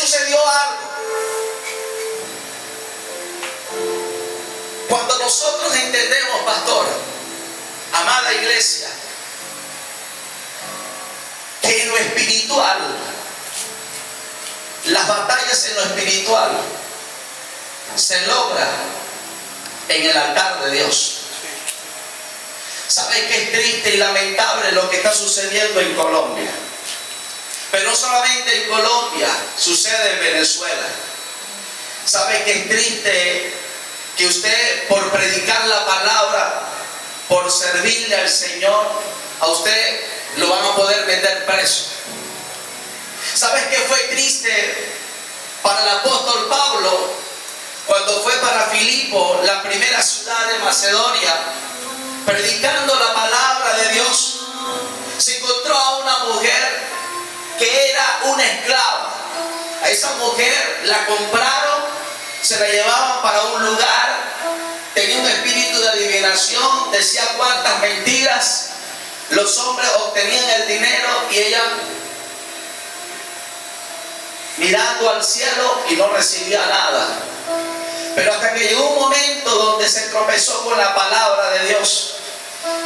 sucedió algo. Cuando nosotros entendemos, pastor, amada iglesia, que en lo espiritual, las batallas en lo espiritual se logran en el altar de Dios. ¿Sabes qué es triste y lamentable lo que está sucediendo en Colombia? Pero no solamente en Colombia, sucede en Venezuela. ¿Sabe qué es triste? Que usted, por predicar la palabra, por servirle al Señor, a usted lo van a poder meter preso. ¿Sabes qué fue triste para el apóstol Pablo cuando fue para Filipo, la primera ciudad de Macedonia, predicando la palabra de Dios? Se encontró a una mujer que era una esclava. A esa mujer la compraron, se la llevaban para un lugar, tenía un espíritu de adivinación, decía cuántas mentiras. Los hombres obtenían el dinero y ella mirando al cielo y no recibía nada. Pero hasta que llegó un momento donde se tropezó con la palabra de Dios.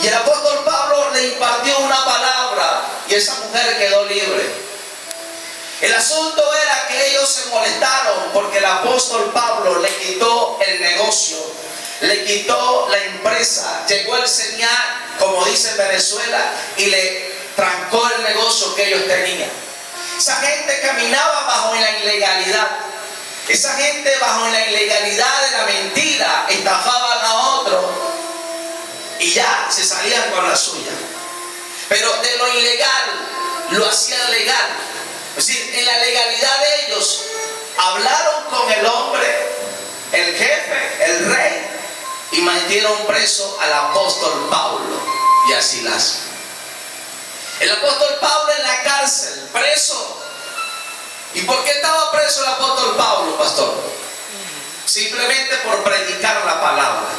Y el apóstol Pablo le impartió una palabra y esa mujer quedó libre. El asunto era que ellos se molestaron porque el apóstol Pablo le quitó el negocio, le quitó la empresa, llegó el señal, como dice en Venezuela, y le trancó el negocio que ellos tenían. Esa gente caminaba bajo la ilegalidad. Esa gente bajo la ilegalidad de la mentira estafaban a otro y ya se salían con la suya. Pero de lo ilegal lo hacían legal. Es decir, en la legalidad de ellos hablaron con el hombre, el jefe, el rey, y metieron preso al apóstol Pablo y a Silas. El apóstol Pablo en la cárcel, preso. ¿Y por qué estaba preso el apóstol Pablo, pastor? Simplemente por predicar la palabra.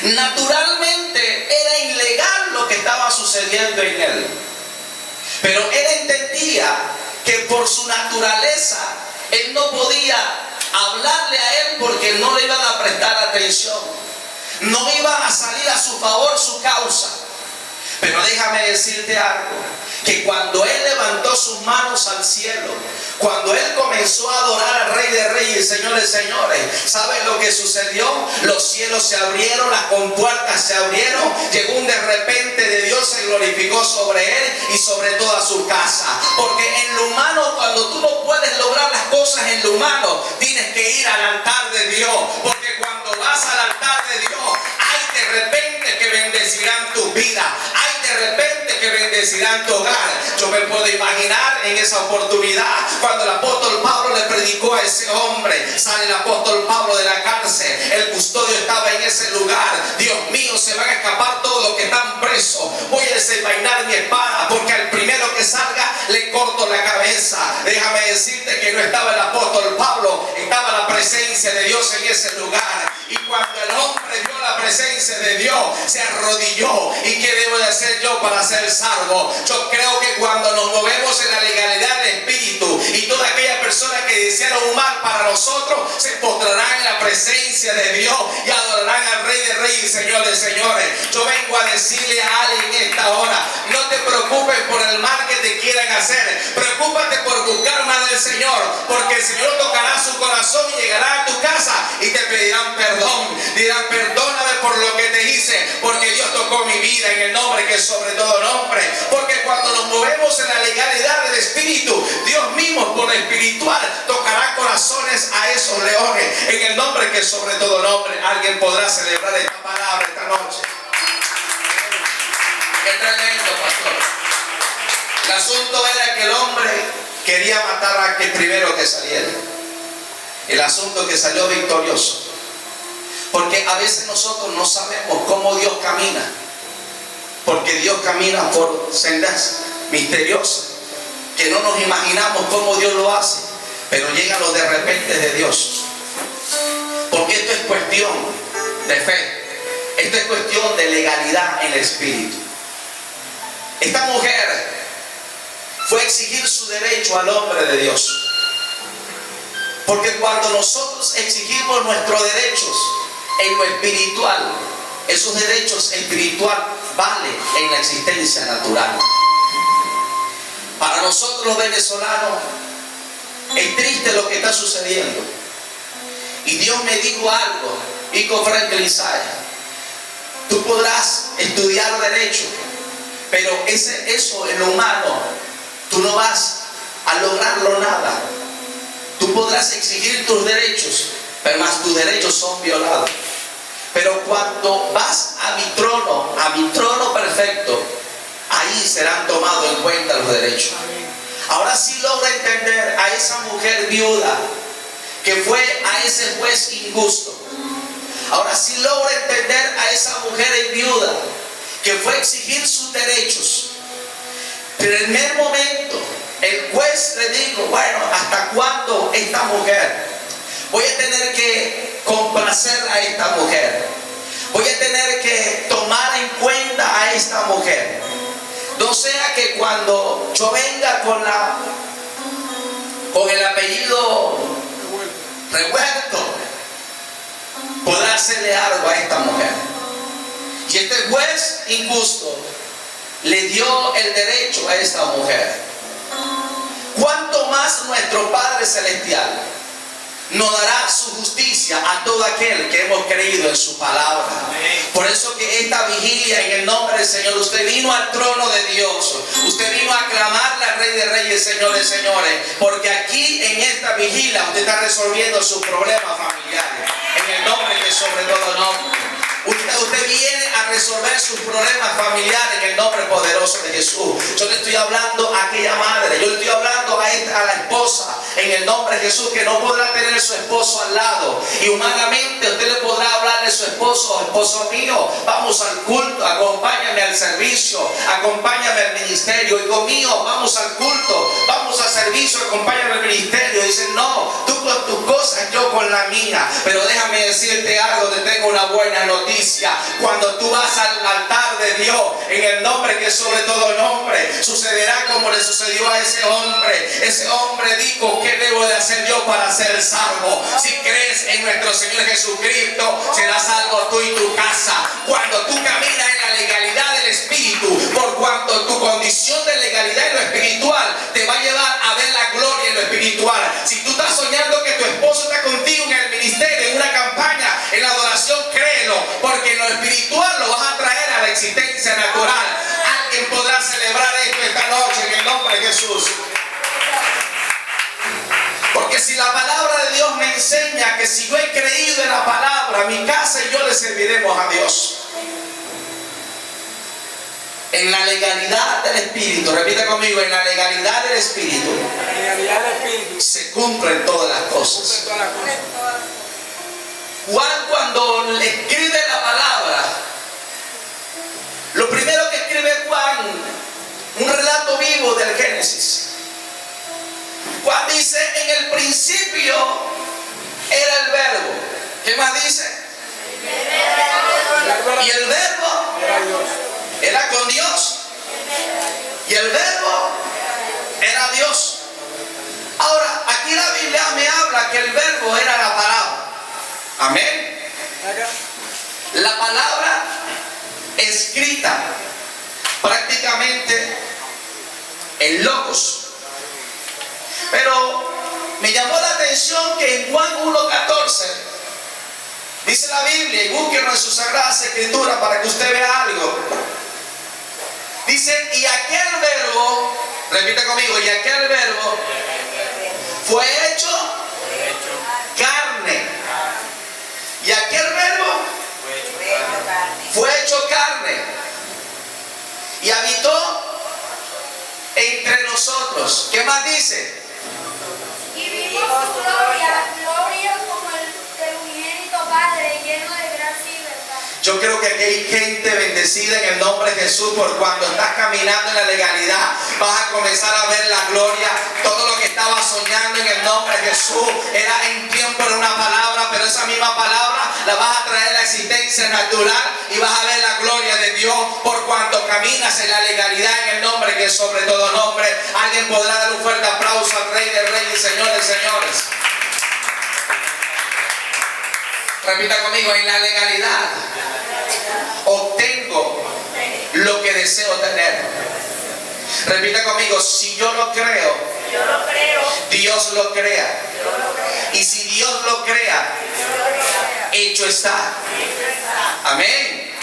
Naturalmente era ilegal lo que estaba sucediendo en él. Pero él entendía que por su naturaleza él no podía hablarle a él porque no le iban a prestar atención. No iba a salir a su favor su causa. Pero déjame decirte algo, que cuando él levantó sus manos al cielo, cuando él comenzó a adorar al Rey de Reyes y Señor de Señores, ¿sabes lo que sucedió? Los cielos se abrieron, las compuertas se abrieron, llegó un de repente de Dios, se glorificó sobre él y sobre toda su casa. Porque en lo humano, cuando tú no puedes lograr las cosas en lo humano, tienes que ir al altar de Dios. Porque cuando vas al altar de Dios, hay de repente que bendecirán tu vida, hay de repente que bendecirán tu hogar. Yo me puedo imaginar en esa oportunidad cuando el apóstol Pablo le predicó a ese hombre. Sale el apóstol Pablo de la cárcel, el custodio estaba en ese lugar. Dios mío, se van a escapar todos los que están presos. Voy a desenvainar mi espada porque al primero que salga le corto la cabeza. Déjame decirte que no estaba el apóstol Pablo, estaba la presencia de Dios en ese lugar. Y cuando el hombre vio la presencia de Dios, se arrodilló. ¿Y qué debo de hacer yo para ser salvo? Yo creo que cuando nos movemos en la legalidad del Espíritu, y toda aquella persona que desearon un mal para nosotros, se postrarán en la presencia de Dios y adorarán al Rey de Reyes y Señor de Señores. Yo vengo a decirle a alguien en esta hora: no te preocupes por el mal que te quieran hacer, preocúpate por buscar más del Señor, porque el Señor tocará su corazón y llegará a tu casa y te pedirán perdón. Dirán: perdóname por lo que te hice, porque Dios tocó mi vida en el nombre que es sobre todo nombre. Porque cuando nos movemos en la legalidad del Espíritu, Dios mismo por lo espiritual tocará corazones a esos leones en el nombre que es sobre todo nombre. Alguien podrá celebrar esta palabra esta noche. Qué tremendo, pastor. El asunto era que el hombre quería matar a aquel primero que saliera. El asunto que salió victorioso. Porque a veces nosotros no sabemos cómo Dios camina. Porque Dios camina por sendas misteriosas que no nos imaginamos cómo Dios lo hace. Pero llegan los de repente de Dios. Porque esto es cuestión de fe. Esto es cuestión de legalidad en el Espíritu. Esta mujer fue a exigir su derecho al hombre de Dios. Porque cuando nosotros exigimos nuestros derechos en lo espiritual, esos derechos espirituales valen en la existencia natural. Para nosotros los venezolanos es triste lo que está sucediendo. Y Dios me dijo algo, Ico Franklin Saya: tú podrás estudiar derecho, pero eso en lo humano, tú no vas a lograrlo nada. Tú podrás exigir tus derechos, pero más tus derechos son violados. Pero cuando vas a mi trono perfecto, ahí serán tomados en cuenta los derechos. Ahora sí logra entender a esa mujer viuda que fue a ese juez injusto. Ahora sí logra entender a esa mujer viuda que fue a exigir sus derechos. Pero en el momento, el juez le dijo: bueno, ¿hasta cuándo esta mujer? Voy a tener que complacer a esta mujer. Voy a tener que tomar en cuenta a esta mujer. No sea que cuando yo venga con el apellido revuelto, podrá hacerle algo a esta mujer. Y este juez injusto le dio el derecho a esta mujer. ¿Cuánto más nuestro Padre Celestial nos dará su justicia a todo aquel que hemos creído en su palabra? Por eso que esta vigilia, en el nombre del Señor, usted vino al trono de Dios. Usted vino a clamarle al Rey de Reyes, Señor de Señores. Porque aquí en esta vigilia usted está resolviendo sus problemas familiares, en el nombre que sobre todo nombre. Usted viene a resolver sus problemas familiares en el nombre poderoso de Jesús. Yo le estoy hablando a aquella madre, yo le estoy hablando a la esposa en el nombre de Jesús, que no podrá tener su esposo al lado. Y humanamente usted le podrá hablar de su esposo: esposo mío, vamos al culto, acompáñame al servicio, acompáñame al ministerio. Hijo mío, vamos al culto, vamos al servicio, acompáñame al ministerio. Dicen: no, tú con tus cosas, yo con la mía. Pero déjame decirte algo, te tengo una buena noticia. Cuando tú vas al altar de Dios, en el nombre que es sobre todo nombre, sucederá como le sucedió a ese hombre. Ese hombre dijo: ¿qué debo de hacer yo para ser salvo? Si crees en nuestro Señor Jesucristo, serás salvo tú y tu casa. Cuando tú caminas en la legalidad del Espíritu, por cuanto tu condición de legalidad en lo espiritual te va a llevar a ver la gloria en lo espiritual. Si tú estás soñando que tu esposo está contigo en el ministerio, en una campaña, en la adoración, créelo, porque en lo espiritual lo vas a traer a la existencia natural. Alguien podrá celebrar esto esta noche en el nombre de Jesús. Porque si la palabra de Dios me enseña que si yo he creído en la palabra, mi casa y yo le serviremos a Dios. En la legalidad del Espíritu, repita conmigo: en la legalidad del Espíritu, se cumplen todas las cosas. Juan, cuando le escribe la palabra, lo primero que escribe Juan, un relato vivo del Génesis. Juan dice: en el principio era el verbo. ¿Qué más dice? Y el verbo era con Dios. Y el verbo era Dios. Ahora, aquí la Biblia me habla que el verbo era la palabra. Amén. La palabra escrita, prácticamente el logos. Pero me llamó la atención que en Juan 1:14 dice la Biblia, y búsquenlo en su sagrada escritura para que usted vea algo. Dice: y aquel verbo, repita conmigo, y aquel verbo fue hecho carne. Y aquel verbo fue hecho carne y habitó entre nosotros. ¿Qué más dice? Y vimos su gloria, gloria como el del unigénito Padre, lleno de gracia y verdad. Yo creo que aquí hay gente bendecida en el nombre de Jesús, por cuando estás caminando en la legalidad, vas a comenzar a ver la gloria. Todo lo que estabas soñando en el nombre de Jesús era en tiempo de una palabra, pero esa misma palabra la vas a traer a la existencia natural y vas a ver la gloria de Dios, por cuanto caminas en la legalidad en el nombre que es sobre todo nombre. Alguien podrá dar un fuerte aplauso al Rey de Reyes y Señor de Señores. Repita conmigo, en la legalidad obtengo lo que deseo tener. Repita conmigo, si yo lo creo, Dios lo crea. Y si Dios lo crea, hecho está. Amén.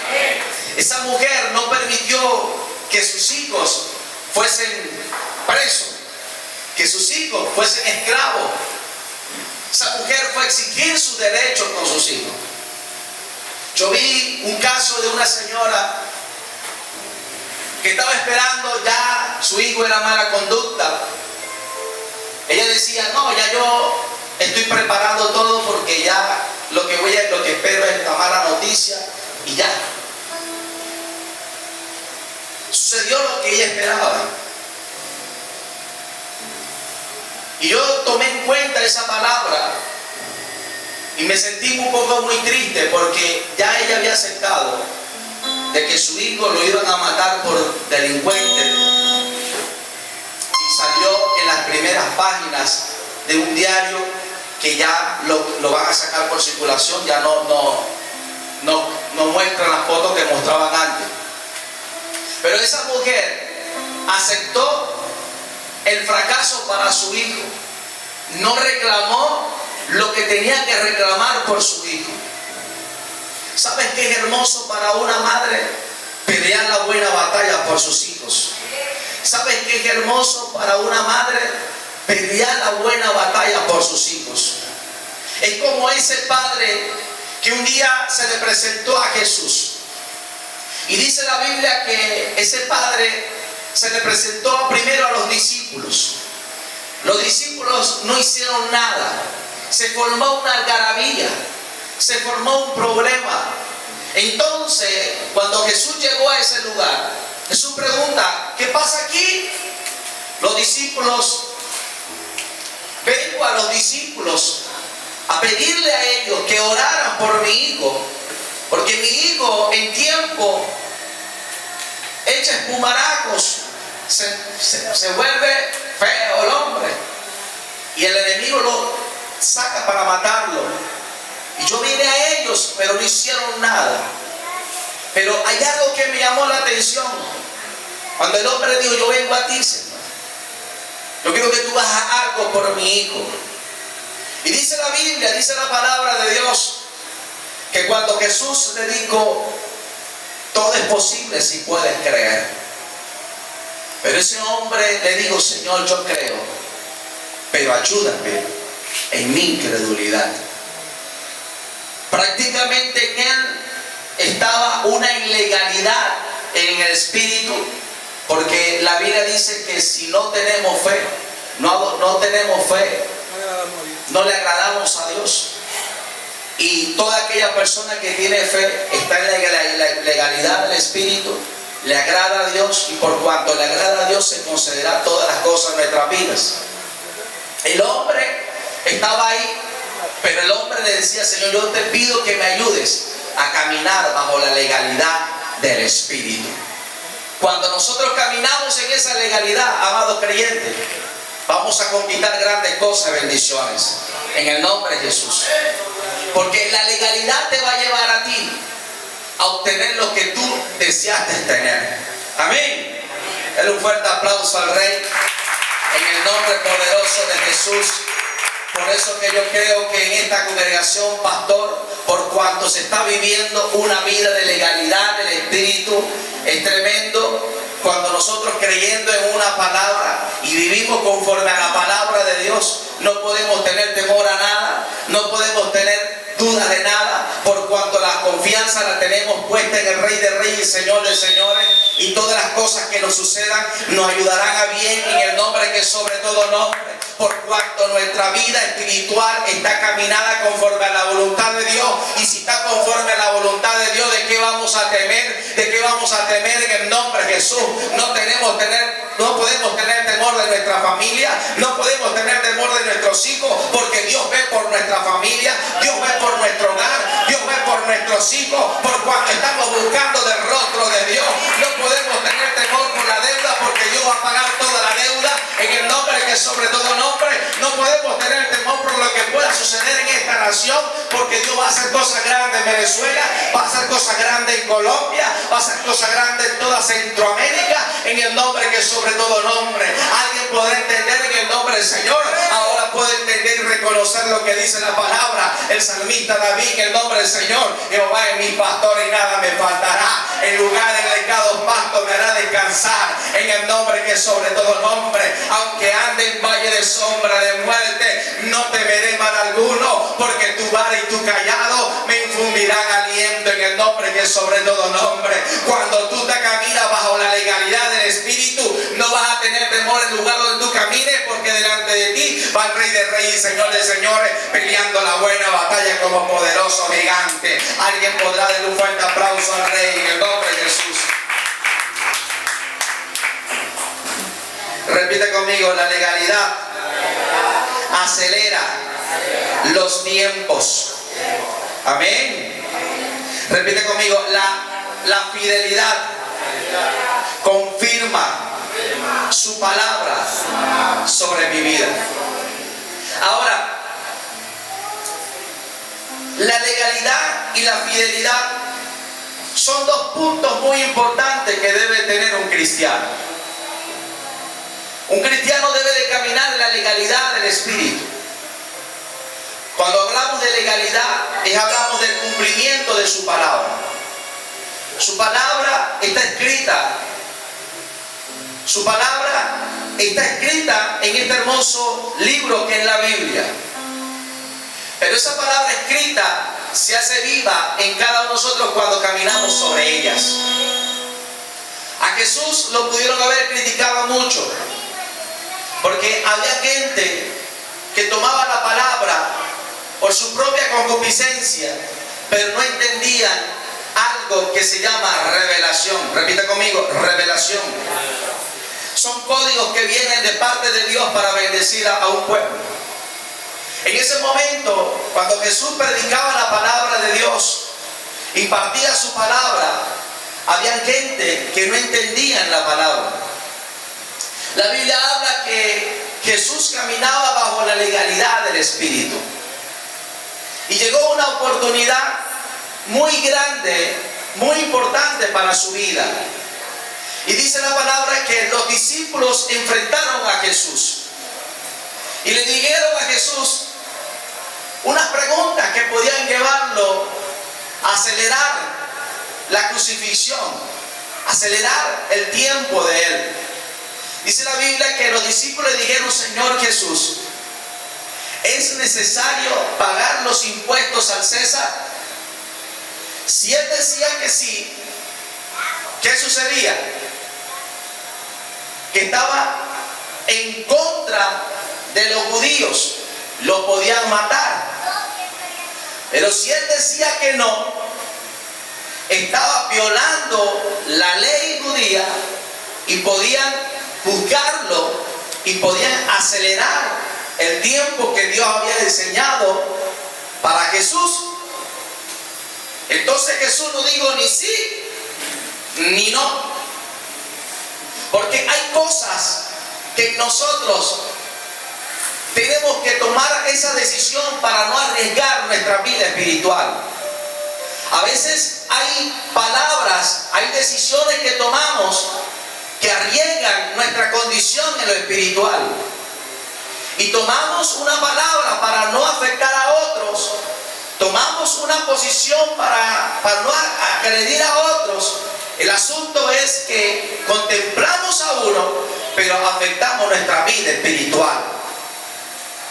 Esa mujer no permitió que sus hijos fuesen presos, que sus hijos fuesen esclavos. Esa mujer fue a exigir sus derechos con sus hijos. Yo vi un caso de una señora que estaba esperando, ya su hijo era mala conducta. Ella decía, no, ya yo estoy preparando todo porque ya lo que espero es la mala noticia y ya. Sucedió lo que ella esperaba. Y yo tomé en cuenta esa palabra y me sentí un poco muy triste porque ya ella había aceptado de que su hijo lo iban a matar por delincuente y salió en las primeras páginas de un diario que ya lo van a sacar por circulación, ya no muestran las fotos que mostraban antes. Pero esa mujer aceptó el fracaso para su hijo, no reclamó lo que tenía que reclamar por su hijo. ¿Sabes qué es hermoso para una madre? Pelear la buena batalla por sus hijos. ¿Sabes qué es hermoso para una madre? Pelear la buena batalla por sus hijos. Es como ese padre que un día se le presentó a Jesús. Y dice la Biblia que ese padre se le presentó primero a los discípulos. Los discípulos no hicieron nada. Se formó una algarabía, se formó un problema. Entonces, cuando Jesús llegó a ese lugar, Jesús pregunta, ¿qué pasa aquí? Los discípulos, vengo a los discípulos a pedirle a ellos que oraran por mi hijo, porque mi hijo en tiempo echa espumarajos, se vuelve feo el hombre y el enemigo lo saca para matarlo. Y yo vine a ellos, pero no hicieron nada. Pero hay algo que me llamó la atención. Cuando el hombre dijo, yo vengo a ti, Señor, yo quiero que tú hagas algo por mi hijo. Y dice la Biblia, dice la palabra de Dios, que cuando Jesús le dijo, todo es posible si puedes creer. Pero ese hombre le dijo, Señor, yo creo, pero ayúdame en mi incredulidad. Prácticamente en él estaba una ilegalidad en el espíritu, porque la Biblia dice que si no tenemos fe, no tenemos fe, no le agradamos a Dios. Y toda aquella persona que tiene fe está en la legalidad del espíritu, le agrada a Dios, y por cuanto le agrada a Dios se concederá todas las cosas en nuestras vidas. El hombre estaba ahí, pero el hombre le decía, Señor, yo te pido que me ayudes a caminar bajo la legalidad del espíritu. Cuando nosotros caminamos en esa legalidad, amados creyentes, vamos a conquistar grandes cosas, bendiciones, en el nombre de Jesús. Porque la legalidad te va a llevar a ti a obtener lo que tú deseaste tener. Amén. Dale un fuerte aplauso al Rey en el nombre poderoso de Jesús. Por eso que yo creo que en esta congregación, pastor, por cuanto se está viviendo una vida de legalidad del Espíritu, es tremendo. Cuando nosotros creyendo en una palabra y vivimos conforme a la palabra de Dios, no podemos tener temor a nada, no podemos tener dudas de nada, por cuanto la confianza la tenemos puesta en el Rey de Reyes y Señor de Señores, y todas las cosas que nos sucedan nos ayudarán a bien en el nombre que es sobre todo nombre, por cuanto nuestra vida espiritual está caminada conforme a la voluntad de Dios. Y si está conforme a la voluntad de Dios, ¿de qué vamos a temer? ¿De qué vamos a temer en el nombre de Jesús? No podemos tener temor de nuestra familia, no podemos tener temor de nuestros hijos, porque Dios ve por nuestra familia, Dios ve por nuestro hogar, Dios ve por nuestros hijos, por cuanto estamos buscando del rostro de Dios. No podemos tener temor por la deuda, porque Dios va a pagar toda la deuda en el nombre que es sobre todo nombre. No podemos tener temor por lo que pueda suceder en esta nación, porque Dios va a hacer cosas grandes en Venezuela, va a hacer cosas grandes en Colombia, va a hacer cosas grandes en toda Centroamérica, en el nombre que es sobre todo nombre. Alguien podrá entender en el nombre del Señor. Ahora puede entender y reconocer lo que dice la palabra. El salmista David, en el nombre del Señor: Jehová es mi pastor y nada me faltará. En lugares de lecados pastos me hará descansar. En el nombre que es sobre todo nombre. Aunque ande en valle de sombra de muerte, no temeré mal alguno, porque tu vara y tu callado me infundirán aliento. En el nombre que es sobre todo nombre. Cuando tú te caminas bajo la legalidad del Espíritu, no vas a tener temor en el lugar donde tú camines, porque delante de ti va el Rey de Reyes y Señor de Señores, peleando la buena batalla como poderoso gigante. Alguien podrá darle un fuerte aplauso al Rey en el nombre de Jesús. Repite conmigo: la legalidad acelera los tiempos. Amén. Repite conmigo: la fidelidad confirma su palabra sobre mi vida. Ahora, la legalidad y la fidelidad son dos puntos muy importantes que debe tener un cristiano. Un cristiano debe de caminar en la legalidad del Espíritu. Cuando hablamos de legalidad, hablamos del cumplimiento de su palabra. Su palabra está escrita. Su palabra está escrita en este hermoso libro que es la Biblia. Pero esa palabra escrita se hace viva en cada uno de nosotros cuando caminamos sobre ellas. A Jesús lo pudieron haber criticado mucho, porque había gente que tomaba la palabra por su propia concupiscencia, pero no entendían algo que se llama revelación. Repita conmigo: revelación. Son códigos que vienen de parte de Dios para bendecir a un pueblo. En ese momento, cuando Jesús predicaba la palabra de Dios, impartía su palabra, había gente que no entendían la palabra. La Biblia habla que Jesús caminaba bajo la legalidad del Espíritu. Y llegó una oportunidad muy grande, muy importante para su vida. Y dice la palabra que los discípulos enfrentaron a Jesús y le dijeron a Jesús unas preguntas que podían llevarlo a acelerar la crucifixión, acelerar el tiempo de él. Dice la Biblia que los discípulos le dijeron: Señor Jesús, ¿es necesario pagar los impuestos al César? Si él decía que sí, ¿qué sucedía? Que estaba en contra de los judíos, lo podían matar. Pero si él decía que no, estaba violando la ley judía y podían juzgarlo y podían acelerar el tiempo que Dios había diseñado para Jesús. Entonces Jesús no dijo ni sí ni no, porque hay cosas que nosotros tenemos que tomar esa decisión para no arriesgar nuestra vida espiritual. A veces hay palabras, hay decisiones que tomamos que arriesgan nuestra condición en lo espiritual. Y tomamos una palabra para no afectar a otros. Tomamos una posición para no agredir a otros. El asunto es que contemplamos a uno, pero afectamos nuestra vida espiritual.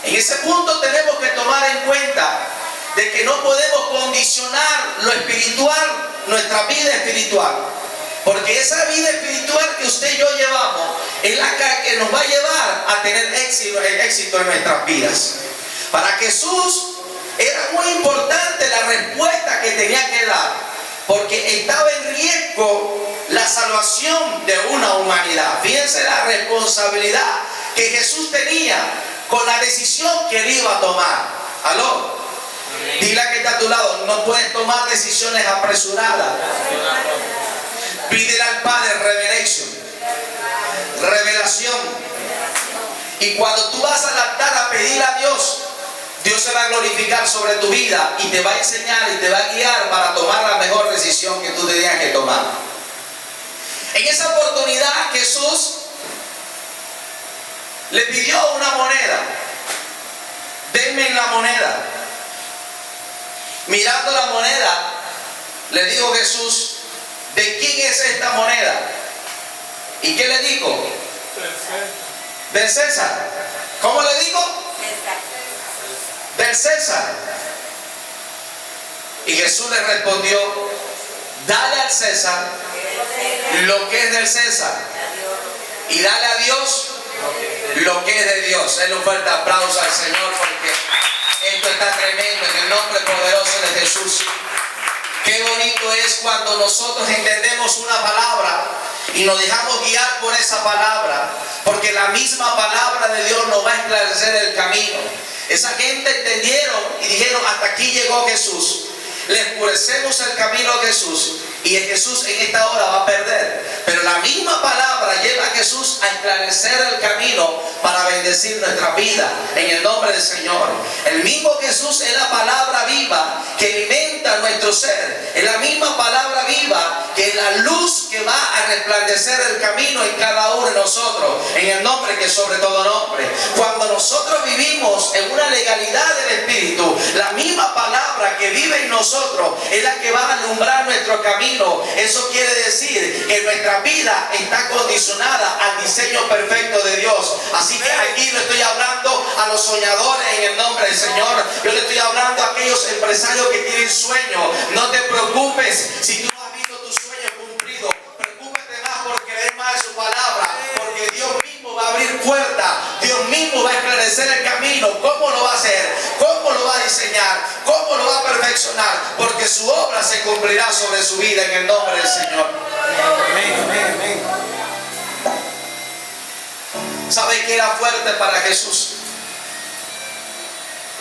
En ese punto tenemos que tomar en cuenta de que no podemos condicionar lo espiritual, nuestra vida espiritual. Porque esa vida espiritual que usted y yo llevamos es la que nos va a llevar a tener éxito en nuestras vidas. Para Jesús era muy importante la respuesta que tenía que dar, porque estaba en riesgo la salvación de una humanidad. Fíjense la responsabilidad que Jesús tenía con la decisión que él iba a tomar. ¿Aló? Dile a que está a tu lado: no puedes tomar decisiones apresuradas. Pídele al Padre revelación. Y cuando tú vas al altar a pedir a Dios Dios se va a glorificar sobre tu vida y te va a enseñar y te va a guiar para tomar la mejor decisión que tú tenías que tomar. En esa oportunidad Jesús le pidió una moneda. Denme la moneda. Mirando la moneda, le dijo Jesús, ¿de quién es esta moneda? ¿Y qué le dijo? Del César. ¿Cómo le dijo? Del César. Y Jesús le respondió, dale al César lo que es del César y dale a Dios lo que es de Dios. Denle un fuerte aplauso al Señor porque esto está tremendo en el nombre poderoso de Jesús. Qué bonito es cuando nosotros entendemos una palabra y nos dejamos guiar por esa palabra, porque la misma palabra de Dios nos va a esclarecer el camino. Esa gente entendieron y dijeron, hasta aquí llegó Jesús. Le oscurecemos el camino a Jesús y Jesús en esta hora va a perder. Pero la misma palabra lleva a Jesús a esclarecer el camino para bendecir nuestra vida en el nombre del Señor. El mismo Jesús es la palabra viva que alimenta nuestro ser. Es la misma palabra viva que es la luz que va a resplandecer el camino en cada uno de nosotros, en el nombre que es sobre todo nombre. Cuando nosotros vivimos en una legalidad del Espíritu, la misma palabra que vive en nosotros es la que va a alumbrar nuestro camino. Eso quiere decir que nuestra vida está condicionada al diseño perfecto de Dios. Así que aquí le estoy hablando a los soñadores en el nombre del Señor. Yo le estoy hablando a aquellos empresarios que tienen sueño. No te preocupes si tú no has visto tu sueño cumplido. Preocúpate más por creer más en su palabra, porque Dios mismo va a abrir puertas. Dios mismo va a esclarecer el camino. ¿Cómo lo va a hacer? ¿Cómo lo va a diseñar? ¿Cómo lo va a perfeccionar? Porque su obra se cumplirá sobre su vida en el nombre del Señor. Amén, amén, amén. ¿Sabe qué era fuerte para Jesús?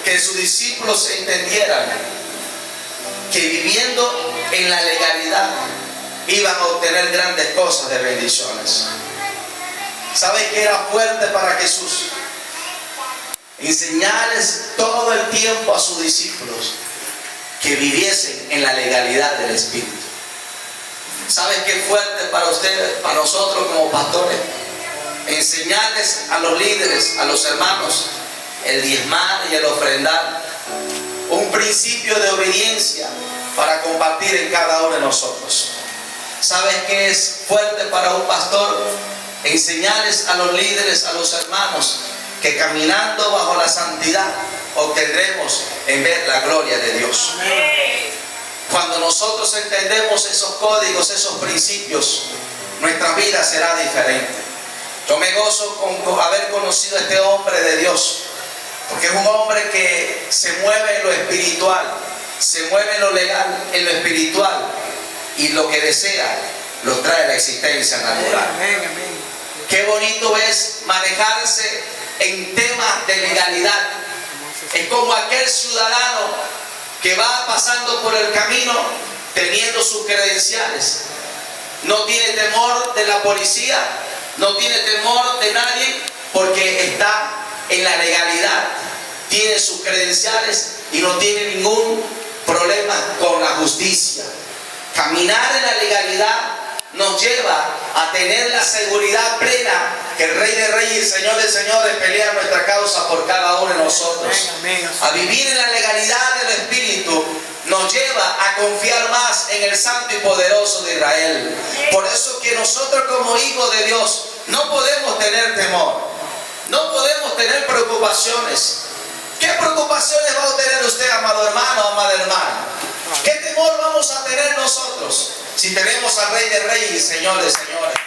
Que sus discípulos entendieran que viviendo en la legalidad iban a obtener grandes cosas de bendiciones. ¿Sabe qué era fuerte para Jesús? Enseñarles todo el tiempo a sus discípulos que viviesen en la legalidad del Espíritu. ¿Sabe qué es fuerte para ustedes, para nosotros como pastores? Enseñarles a los líderes, a los hermanos, el diezmar y el ofrendar. Un principio de obediencia para compartir en cada uno de nosotros. ¿Sabes qué es fuerte para un pastor? Enseñarles a los líderes, a los hermanos, que caminando bajo la santidad obtendremos en ver la gloria de Dios. Cuando nosotros entendemos esos códigos, esos principios, nuestra vida será diferente. Yo me gozo con haber conocido a este hombre de Dios, porque es un hombre que se mueve en lo espiritual, se mueve en lo legal, en lo espiritual, y lo que desea lo trae a la existencia natural. Amén, amén. Qué bonito es manejarse en temas de legalidad. Es como aquel ciudadano que va pasando por el camino teniendo sus credenciales. No tiene temor de la policía, no tiene temor de nadie, porque está en la legalidad, tiene sus credenciales y no tiene ningún problema con la justicia. Caminar en la legalidad nos lleva a tener la seguridad plena que el Rey de Reyes y el Señor de Señores pelea nuestra causa por cada uno de nosotros. A vivir en la legalidad del Espíritu nos lleva a confiar más en el Santo y Poderoso de Israel. Por eso que nosotros como hijos de Dios no podemos tener temor, no podemos tener preocupaciones. ¿Qué preocupaciones va a tener usted, amado hermano o amada hermana? ¿Qué temor vamos a tener nosotros si tenemos al Rey de Reyes y Señor de Señores?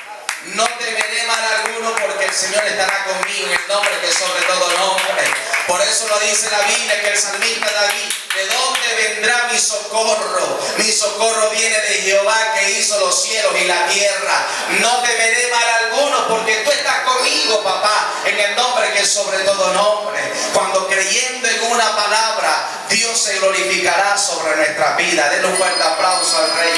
No temeré mal alguno, porque el Señor estará conmigo en el nombre que sobre todo nombre. Por eso lo dice la Biblia, que el salmista David: ¿de dónde vendrá mi socorro? Mi socorro viene de Jehová, que hizo los cielos y la tierra. No temeré mal alguno, porque tú estás conmigo, papá, en el nombre que es sobre todo nombre. Cuando creyendo en una palabra, Dios se glorificará sobre nuestra vida. Denle un fuerte aplauso al Rey.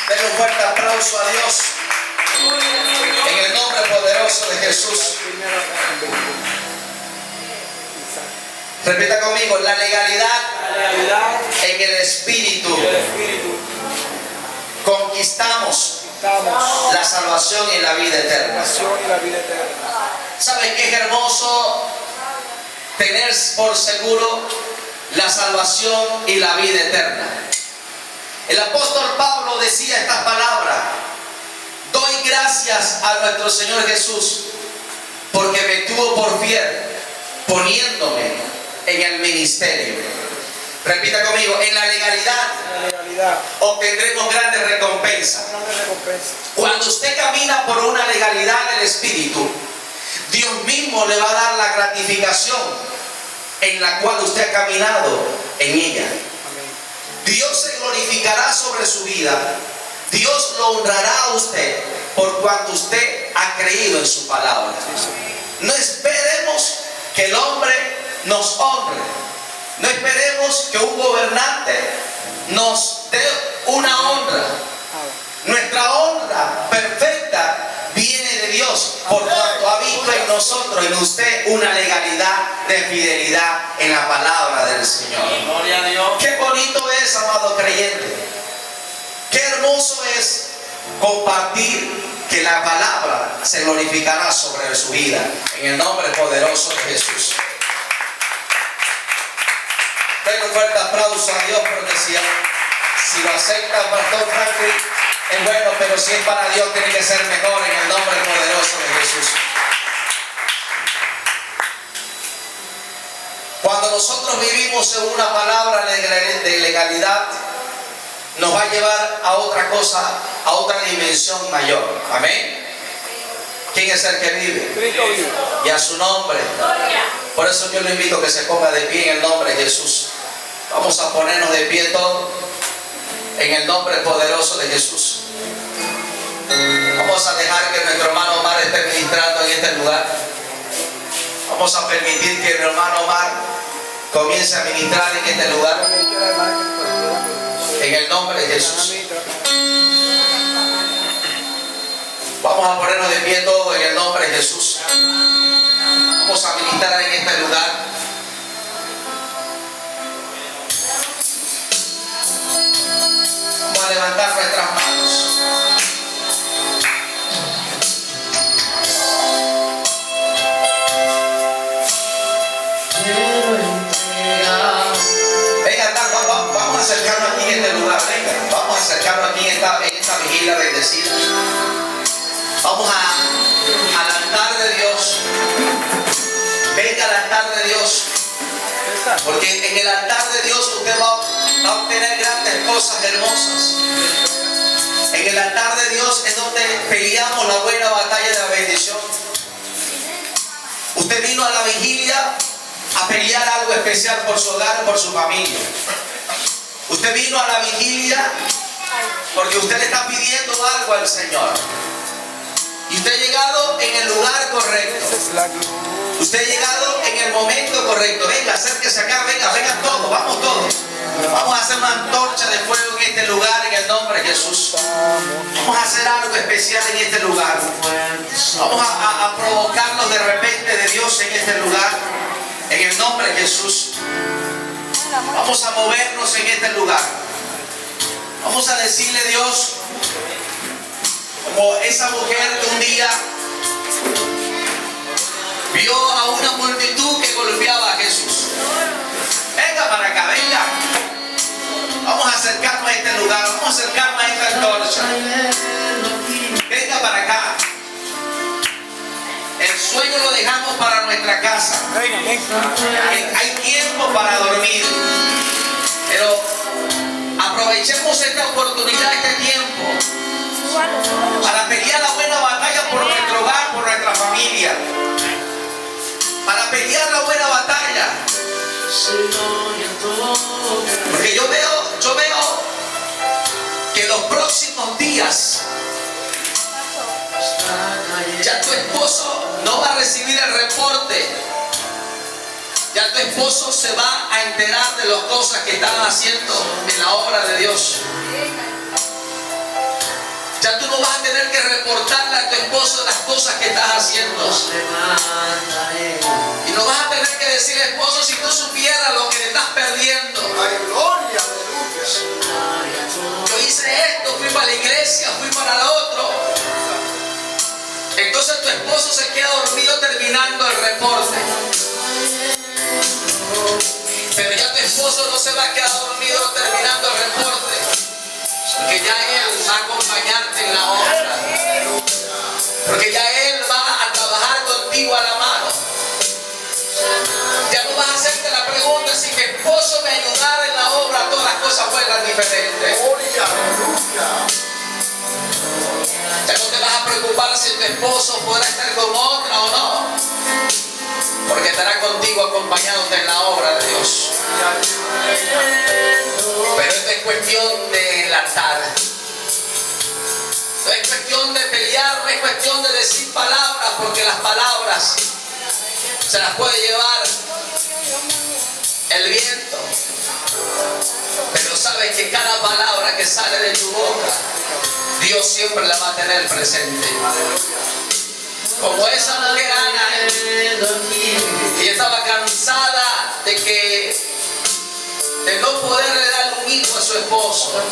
Denle un fuerte aplauso a Dios. En el nombre poderoso de Jesús. Repita conmigo, la legalidad La legalidad en el Espíritu. y el Espíritu. Conquistamos Damos la salvación y la vida la eterna. nación y la vida eterna. ¿Saben qué es hermoso? Tener por seguro la salvación y la vida eterna. El apóstol Pablo decía estas palabras: doy gracias a nuestro Señor Jesús porque me tuvo por fiel poniéndome en el ministerio. Repita conmigo, en la legalidad La legalidad, obtendremos grandes recompensas. una gran recompensa. Cuando usted camina por una legalidad del Espíritu, Dios mismo le va a dar la gratificación en la cual usted ha caminado en ella. Amén. Dios se glorificará sobre su vida. Dios lo honrará a usted por cuanto usted ha creído en su palabra. No esperemos que el hombre nos honre. No esperemos que un gobernante nos dé una honra. Nuestra honra perfecta viene de Dios, por cuanto ha visto en nosotros, en usted, una legalidad de fidelidad en la palabra del Señor. Gloria a Dios. Qué bonito es, amado creyente. Qué hermoso es compartir que la palabra se glorificará sobre su vida. En el nombre poderoso de Jesús. Denle un fuerte aplauso a Dios, porque si lo acepta Pastor Franklin, es bueno, pero si es para Dios tiene que ser mejor, en el nombre poderoso de Jesús. Cuando nosotros vivimos en una palabra de legalidad, nos va a llevar a otra cosa, a otra dimensión mayor. Amén. ¿Quién es el que vive? Cristo vive. Y a su nombre. Por eso yo le invito a que se ponga de pie en el nombre de Jesús. Vamos a ponernos de pie todos en el nombre poderoso de Jesús. Vamos a dejar que nuestro hermano Omar esté ministrando en este lugar. Vamos a permitir que mi hermano Omar comience a ministrar en este lugar. En el nombre de Jesús. Vamos a ponernos de pie todos en el nombre de Jesús. Vamos a ministrar en este lugar. Vamos a levantar nuestras manos. Venga, vamos a acercarnos aquí en este lugar. Venga, vamos a acercarnos aquí en esta vigilia bendecida. Vamos al altar de Dios. Venga al altar de Dios. Porque en el altar de Dios usted va a obtener grandes cosas hermosas. En el altar de Dios es donde peleamos la buena batalla de la bendición. Usted vino a la vigilia a pelear algo especial por su hogar, por su familia. Usted vino a la vigilia porque usted le está pidiendo algo al Señor. Y usted ha llegado en el lugar correcto. Usted ha llegado en el momento correcto. Venga, acérquese acá, venga todos, vamos todos. Vamos a hacer una antorcha de fuego en este lugar en el nombre de Jesús. Vamos a hacer algo especial en este lugar. Vamos a provocarnos de repente de Dios en este lugar. En el nombre de Jesús. Vamos a movernos en este lugar. Vamos a decirle a Dios, como esa mujer que un día vio a una multitud que golpeaba a Jesús. Venga para acá, venga. Vamos a acercarnos a este lugar, vamos a acercarnos a esta antorcha. Venga para acá. El sueño lo dejamos para nuestra casa. Hay tiempo para dormir. Pero aprovechemos esta oportunidad, este tiempo, para pelear la buena batalla por nuestro hogar, por nuestra familia. Para pelear la buena batalla. Porque yo veo que los próximos días ya tu esposo no va a recibir el reporte. Ya tu esposo se va a enterar de las cosas que están haciendo en la obra de Dios. Ya tú no vas a tener que reportarle a tu esposo las cosas que estás haciendo. Y no vas a tener que que decir, esposo, si tú supieras lo que te estás perdiendo. Ay, gloria, aleluya. Yo hice esto, fui para la iglesia, fui para el otro. Entonces tu esposo se queda dormido terminando el reporte. Pero ya tu esposo no se va a quedar dormido terminando el reporte, porque ya él va a acompañarte en la obra, porque ya él va a trabajar contigo a la mano. Ya no vas a hacerte la pregunta si mi esposo me ayudara en la obra, todas las cosas fueran diferentes. Gloria, aleluya. Ya no te vas a preocupar si tu esposo podrá estar con otra o no, porque estará contigo acompañándote en la obra de Dios. Pero esto es cuestión del altar. No es cuestión de pelear, no es cuestión de decir palabras, porque las palabras se las puede llevar el viento. Pero sabes que cada palabra que sale de tu boca, Dios siempre la va a tener presente. Como esa mujer Ana, ella estaba cansada de no poderle dar un hijo a su esposo,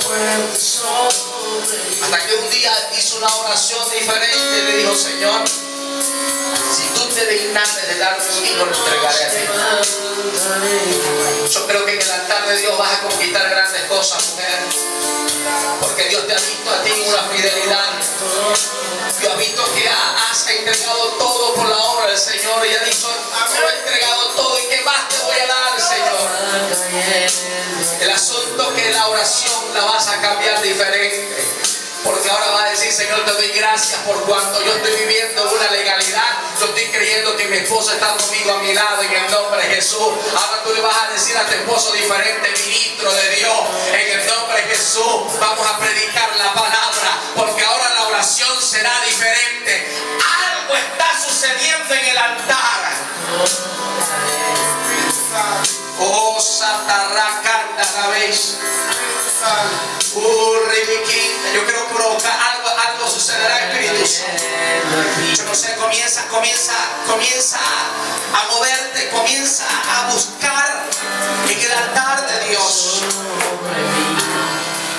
hasta que un día hizo una oración diferente y le dijo: Señor, si tú te dignares de dar un hijo, lo entregaré a ti. Yo creo que en el altar de Dios vas a conquistar grandes cosas, mujer, porque Dios te ha visto a ti en una fidelidad. Yo he visto que has entregado todo por la obra del Señor y has dicho: yo he entregado todo y qué más te voy a dar, Señor. El asunto es que la oración la vas a cambiar diferente, porque ahora vas a decir: Señor, te doy gracias por cuanto yo estoy viviendo una legalidad. Yo estoy creyendo que mi esposo está conmigo a mi lado en el nombre de Jesús. Ahora tú le vas a decir a tu esposo diferente: ministro de Dios, en el nombre de Jesús vamos a predicar la palabra, porque ahora la oración será diferente. Algo está sucediendo en el altar. Oh, Satarracanda, ¿sabéis? Yo quiero provocar algo sucederá, Espíritu Santo. Yo no sé, comienza a moverte, comienza a buscar en el altar de Dios.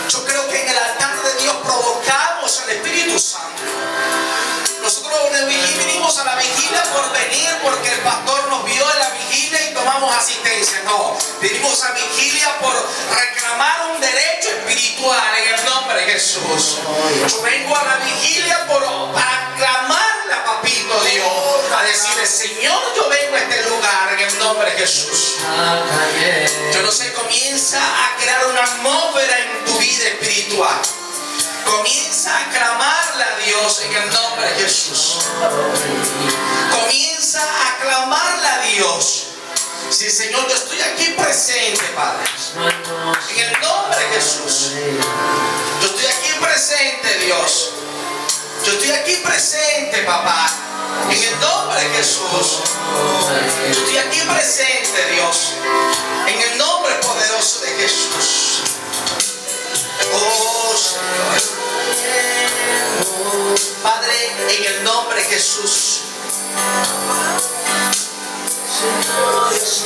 Yo creo que en el altar de Dios provocamos al Espíritu Santo. Nosotros vinimos a la vigilia por venir, porque el pastor nos vio en la vigilia y tomamos asistencia. No, vinimos a vigilia por reclamar un derecho espiritual en el nombre de Jesús. Yo vengo a la vigilia para clamarle a Papito Dios, a decirle: Señor, yo vengo a este lugar en el nombre de Jesús. Yo no sé, comienza a crear una atmósfera en tu vida espiritual. Comienza a clamarle a Dios en el nombre de Jesús. Comienza a clamarle a Dios. Sí, Señor, yo estoy aquí presente, Padre. En el nombre de Jesús. Yo estoy aquí presente, Dios. Yo estoy aquí presente, papá. En el nombre de Jesús. Yo estoy aquí presente, Dios. En el nombre poderoso de Jesús. Oh, Señor. Padre, en el nombre de Jesús,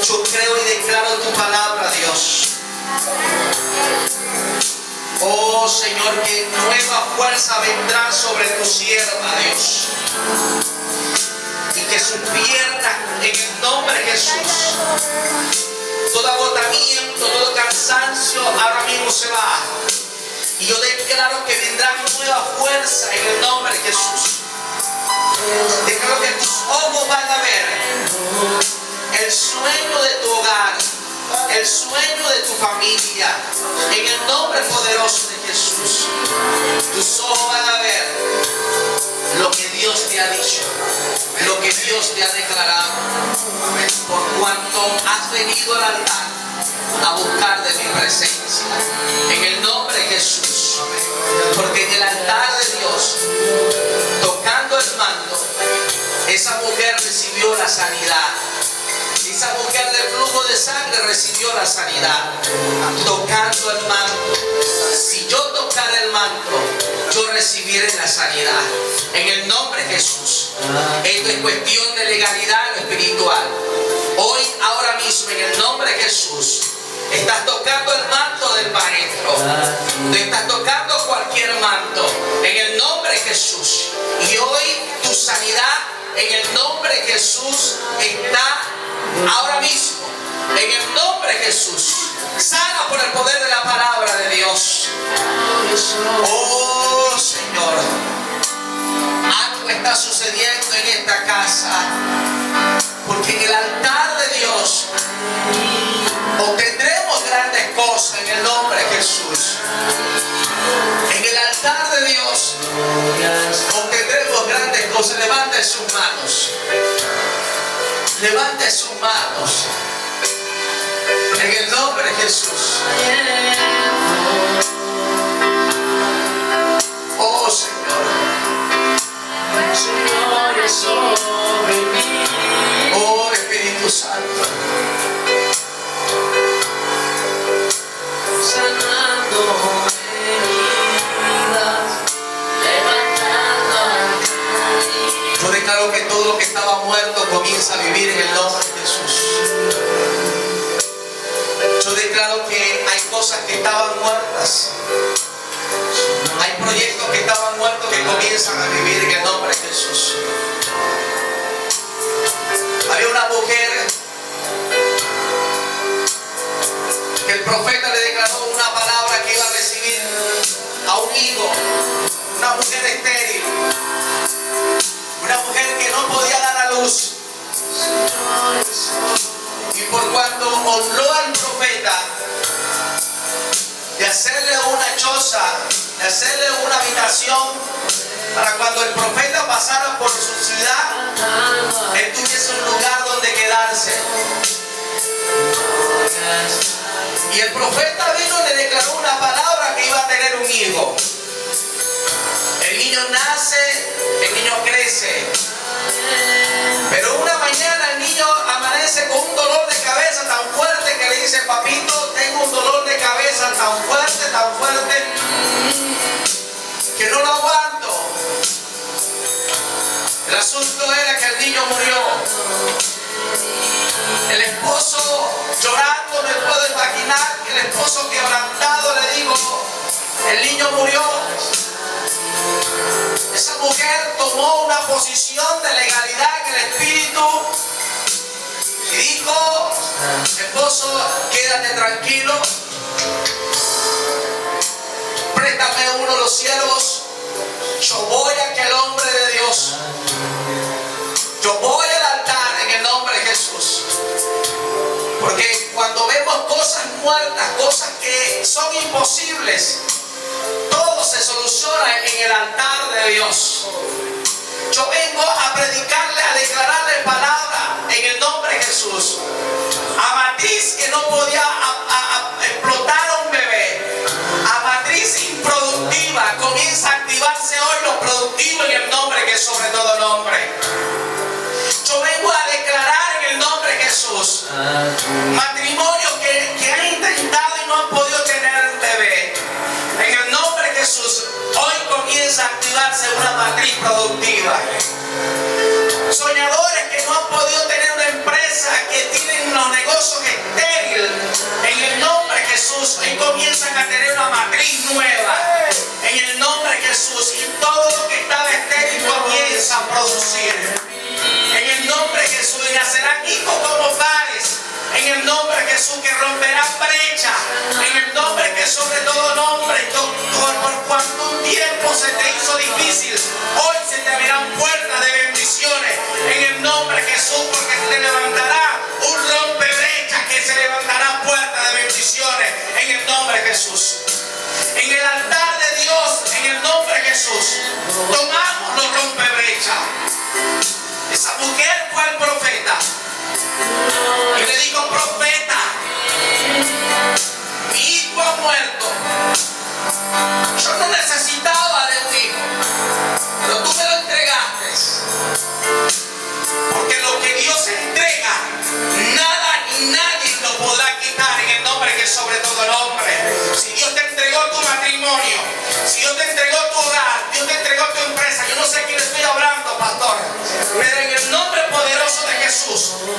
yo creo y declaro tu palabra, Dios. Oh, Señor, que nueva fuerza vendrá sobre tu sierva, Dios. Y que su pierna, en el nombre de Jesús, todo agotamiento, todo cansancio ahora mismo se va. Y yo declaro que vendrá nueva fuerza en el nombre de Jesús. Declaro que tus ojos van a ver el sueño de tu hogar, el sueño de tu familia, en el nombre poderoso de Jesús. Tus ojos van a ver lo que Dios te ha dicho, lo que Dios te ha declarado, por cuanto has venido al altar a buscar de mi presencia, en el nombre de Jesús. Porque en el altar de Dios, tocando el manto, esa mujer recibió la sanidad. Esa mujer de flujo de sangre recibió la sanidad. Tocando el manto. Si yo tocara el manto, yo recibiré la sanidad. En el nombre de Jesús. Esto es cuestión de legalidad espiritual. Hoy Jesús. Estás tocando el manto del maestro. Tú estás tocando cualquier manto en el nombre de Jesús. Y hoy tu sanidad en el nombre de Jesús está ahora mismo. En el nombre de Jesús. Sana por el poder de la palabra de Dios. Oh Señor. Algo está sucediendo en esta casa. Porque en el altar de Dios obtendremos grandes cosas en el nombre de Jesús. En el altar de Dios obtendremos grandes cosas. Levante sus manos. Levante sus manos. En el nombre de Jesús. Oh Señor. Oh Espíritu Santo. Sanando heridas, levantando. Yo declaro que todo lo que estaba muerto comienza a vivir en el nombre de Jesús. Yo declaro que hay cosas que estaban muertas. Hay proyectos que estaban muertos que comienzan a vivir en el nombre de Jesús. Había una mujer que el profeta le declaró una palabra que iba a recibir a un hijo. Una mujer estéril. Una mujer que no podía dar a luz. Y por cuanto honró al profeta de hacerle una choza, de hacerle una habitación, para cuando el profeta pasara por su ciudad, él tuviese un lugar donde quedarse. Y el profeta vino y le declaró una palabra que iba a tener un hijo. El niño nace, el niño crece. Pero una mañana el niño amanece con un dolor de cabeza tan fuerte que le dice: papito, tengo un dolor de cabeza tan fuerte, que no lo aguanto. El asunto era que el niño murió. El esposo llorando, me puedo imaginar, el esposo quebrantado le dijo: el niño murió. Esa mujer tomó una posición de legalidad en el espíritu y dijo: esposo, quédate tranquilo, préstame uno de los siervos, yo voy a aquel hombre de Dios, yo voy al altar en el nombre de Jesús. Porque cuando vemos cosas muertas, cosas que son imposibles, todo se soluciona en el altar de Dios. Yo vengo a predicarle, a declararle palabra en el nombre de Jesús. A matriz que no podía explotar a un bebé, a matriz improductiva, comienza a activarse hoy lo productivo en el nombre que es sobre todo nombre. Yo vengo a declarar en el nombre de Jesús matrimonios que han intentado y no han podido tener un bebé. En el nombre de Jesús, hoy comienza a activarse una matriz productiva. Soñadores que no han podido tener una empresa, que tienen unos negocios estériles, en el nombre de Jesús, hoy comienzan a tener una matriz nueva. En el nombre de Jesús, y todo lo que estaba estéril comienza a producir. En el nombre de Jesús, y nacerán hijos como pares. En el nombre de Jesús, que romperán brecha. En el nombre que sobre todo nombre, por cuanto un tiempo se te hizo difícil, hoy se te abrirán puertas de bendiciones. En el nombre de Jesús, porque se te levantará un rompebrecha, que se levantará puertas de bendiciones. En el nombre de Jesús. En el altar de Dios, en el nombre de Jesús, tomamos los rompebrechas. Esa mujer fue al profeta y le dijo: profeta, mi hijo ha muerto. Yo no necesitaba de un hijo, pero tú me lo entregaste. Porque lo que Dios entrega, nada y nadie lo podrá quitar en el nombre que es sobre todo nombre. Si Dios te entregó tu matrimonio, si Dios te entregó tu hogar, Dios te entregó tu empresa, yo no sé a quién estoy hablando, pastor, pero en el nombre